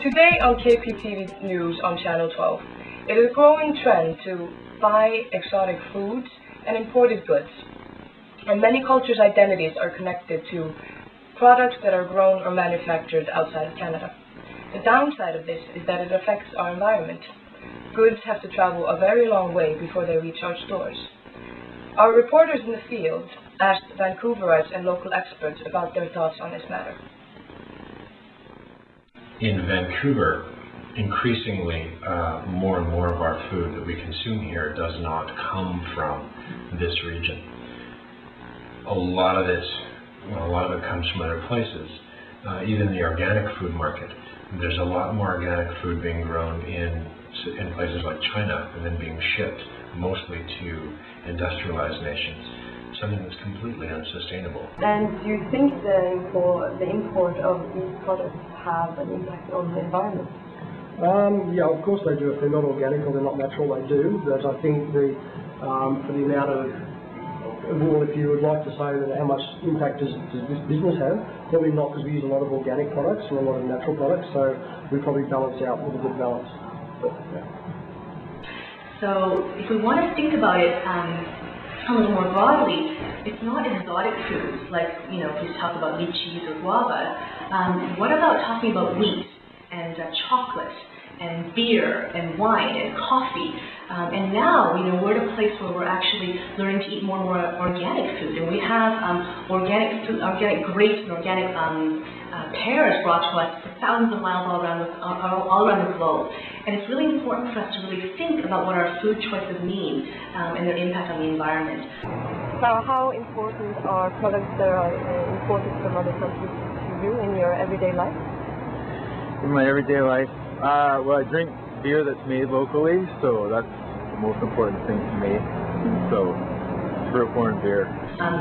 Today on KPTV News on Channel 12, it is a growing trend to buy exotic foods and imported goods. And many cultures' identities are connected to products that are grown or manufactured outside of Canada. The downside of this is that it affects our environment. Goods have to travel a very long way before they reach our stores. Our reporters in the field asked Vancouverites and local experts about their thoughts on this matter. In Vancouver, increasingly more and more of our food that we consume here does not come from this region. A lot of it comes from other places. Even the organic food market, there's a lot more organic food being grown in places like China and then being shipped mostly to industrialized nations. Something that's completely unsustainable. And do you think the import of these products have an impact on the environment? Yeah, of course they do. If they're not organic or they're not natural, they do. But I think for the amount of, well, if you would like to say that how much impact does this business have, probably not, because we use a lot of organic products and a lot of natural products, so we probably balance out with a good balance. Yeah. So if we want to think about it a little more broadly, it's not exotic foods like, if you talk about lychees or guavas. What about talking about wheat and chocolate and beer and wine and coffee? And now, we're at a place where we're actually learning to eat more and more organic food. And we have organic food, organic grapes and organic pears brought to us for thousands of miles all around the globe. And it's really important for us to really think about what our food choices mean and their impact on the environment. So how important are products that are imported from other countries to you in your everyday life? In my everyday life? Well, I drink beer that's made locally, so that's the most important thing to me. So, fruit corn beer.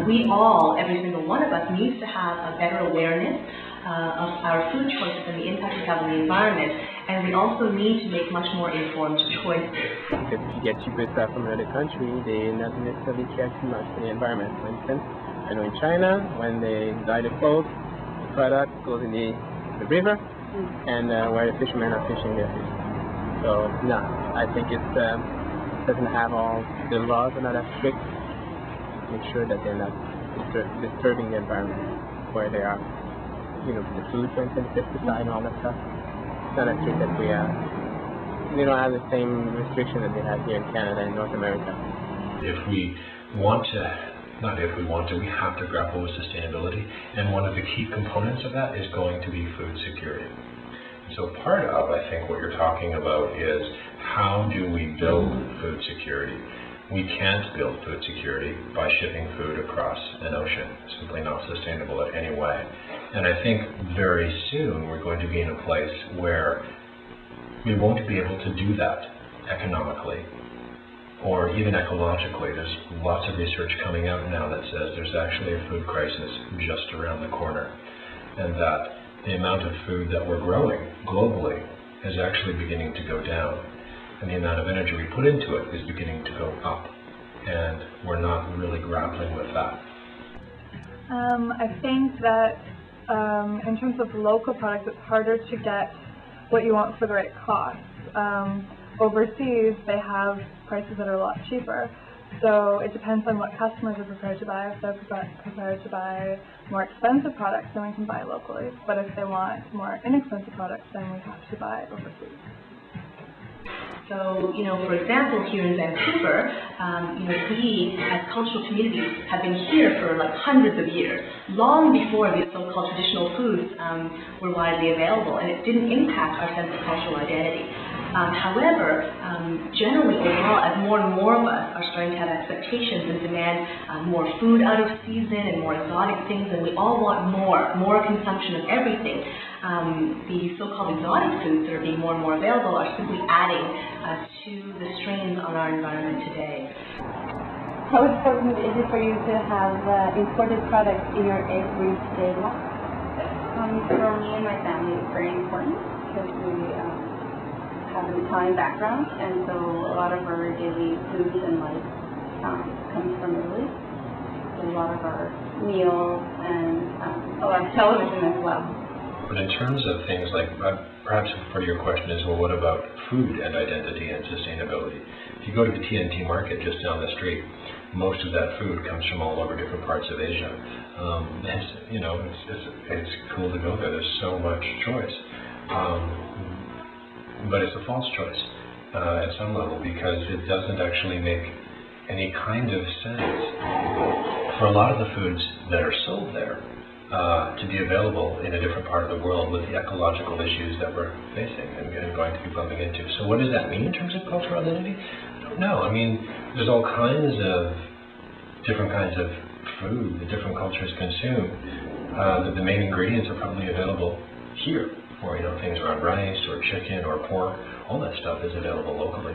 We all, every single one of us, needs to have a better awareness of our food choices and the impact we have on the environment, and we also need to make much more informed choices. If you get cheaper stuff from another country, they not necessarily care too much for the environment. For instance, I know in China, when they dye the clothes, the product goes in the river, and where the fishermen are fishing their fish. So, no, I think it doesn't have all the laws are not as strict. Make sure that they're not disturbing the environment where they are. The food, for instance, pesticide and all that stuff. It's not as strict that we don't have the same restriction that they have here in Canada and North America. We have to grapple with sustainability, and one of the key components of that is going to be food security. So part of, I think, what you're talking about is how do we build food security? We can't build food security by shipping food across an ocean. It's simply not sustainable in any way. And I think very soon we're going to be in a place where we won't be able to do that economically or even ecologically. There's lots of research coming out now that says there's actually a food crisis just around the corner, and that the amount of food that we're growing globally is actually beginning to go down, and the amount of energy we put into it is beginning to go up, and we're not really grappling with that. I think that in terms of local products, it's harder to get what you want for the right cost. Overseas, they have prices that are a lot cheaper. So it depends on what customers are prepared to buy. If they're prepared to buy more expensive products, then we can buy locally. But if they want more inexpensive products, then we have to buy overseas. So, for example, here in Vancouver, we as cultural communities have been here for like hundreds of years, long before these so-called traditional foods were widely available, and it didn't impact our sense of cultural identity. However, generally overall, as more and more of us are starting to have expectations and demand more food out of season and more exotic things, and we all want more consumption of everything, the so-called exotic foods that are being more and more available are simply adding to the strains on our environment today. How important is it for you to have imported products in your everyday life? For me and my family, it's very important because we have an Italian background, and so a lot of our daily foods and life comes from Italy. So a lot of our meals and a lot of television as well. But in terms of things like, perhaps part of your question is, well, what about food and identity and sustainability? If you go to the TNT market just down the street, most of that food comes from all over different parts of Asia. It's cool to go there. There's so much choice. But it's a false choice at some level, because it doesn't actually make any kind of sense for a lot of the foods that are sold there to be available in a different part of the world with the ecological issues that we're facing and going to be bumping into. So what does that mean in terms of cultural identity? I don't know. I mean, there's all kinds of different kinds of food that different cultures consume. The main ingredients are probably available here, or things around rice or chicken or pork. All that stuff is available locally,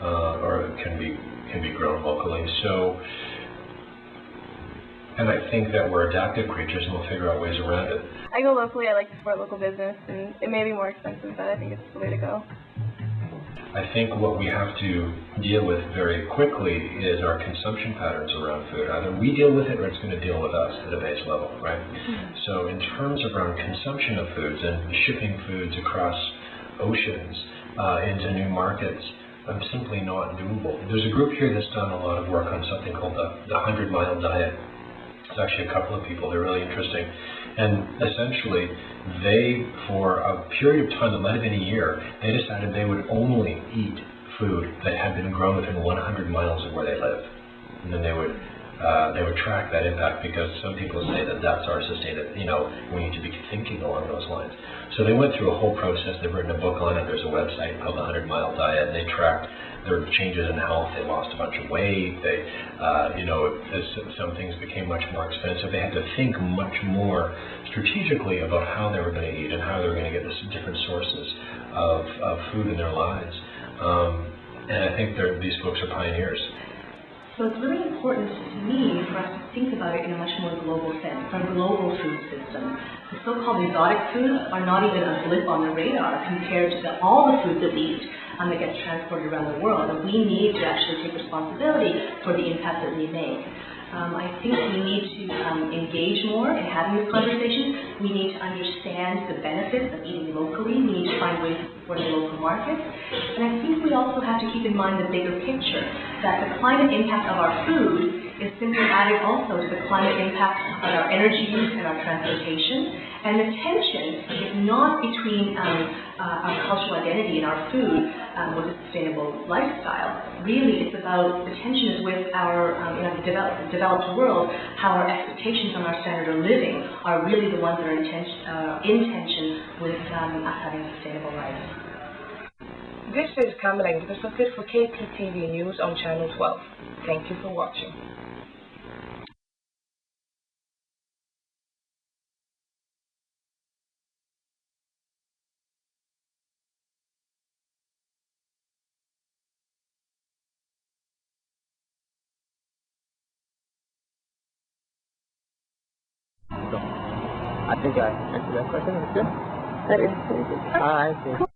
or can be grown locally. So, and I think that we're adaptive creatures and we'll figure out ways around it. I go locally. I like to support local business, and it may be more expensive, but I think it's the way to go. I think what we have to deal with very quickly is our consumption patterns around food. Either we deal with it or it's going to deal with us at a base level, right? So in terms of around consumption of foods and shipping foods across oceans into new markets, simply not doable. There's a group here that's done a lot of work on something called the 100-mile diet. It's actually a couple of people. They're really interesting. And essentially, they, for a period of time that might have been a year, they decided they would only eat food that had been grown within 100 miles of where they live. And then they would track that impact, because some people say that that's our sustainability. We need to be thinking along those lines. So they went through a whole process. They've written a book on it. There's a website called the 100-mile diet, and they tracked their changes in health. They lost a bunch of weight. They, some things became much more expensive. They had to think much more strategically about how they were going to eat and how they were going to get different sources of food in their lives. And I think these folks are pioneers. So it's really important to me for us to think about it in a much more global sense, from a global food system. The so-called exotic foods are not even a blip on the radar compared to all the food that we eat that gets transported around the world. And we need to actually take responsibility for the impact that we make. I think we need to engage more in having this conversation. We need to understand the benefits of eating locally. We need to find ways to support the local markets. And I think we also have to keep in mind the bigger picture, that the climate impact of our food is simply added also to the climate impact on our energy use and our transportation. And the tension is not between our cultural identity and our food with a sustainable lifestyle. Really, it's about the tension is with our in the developed world, how our expectations on our standard of living are really the ones that are in tension with us having a sustainable life. This is Cameron, the focus for KPTV News on Channel 12. Thank you for watching. I think I answered that question. That's good. That is pretty good. All right.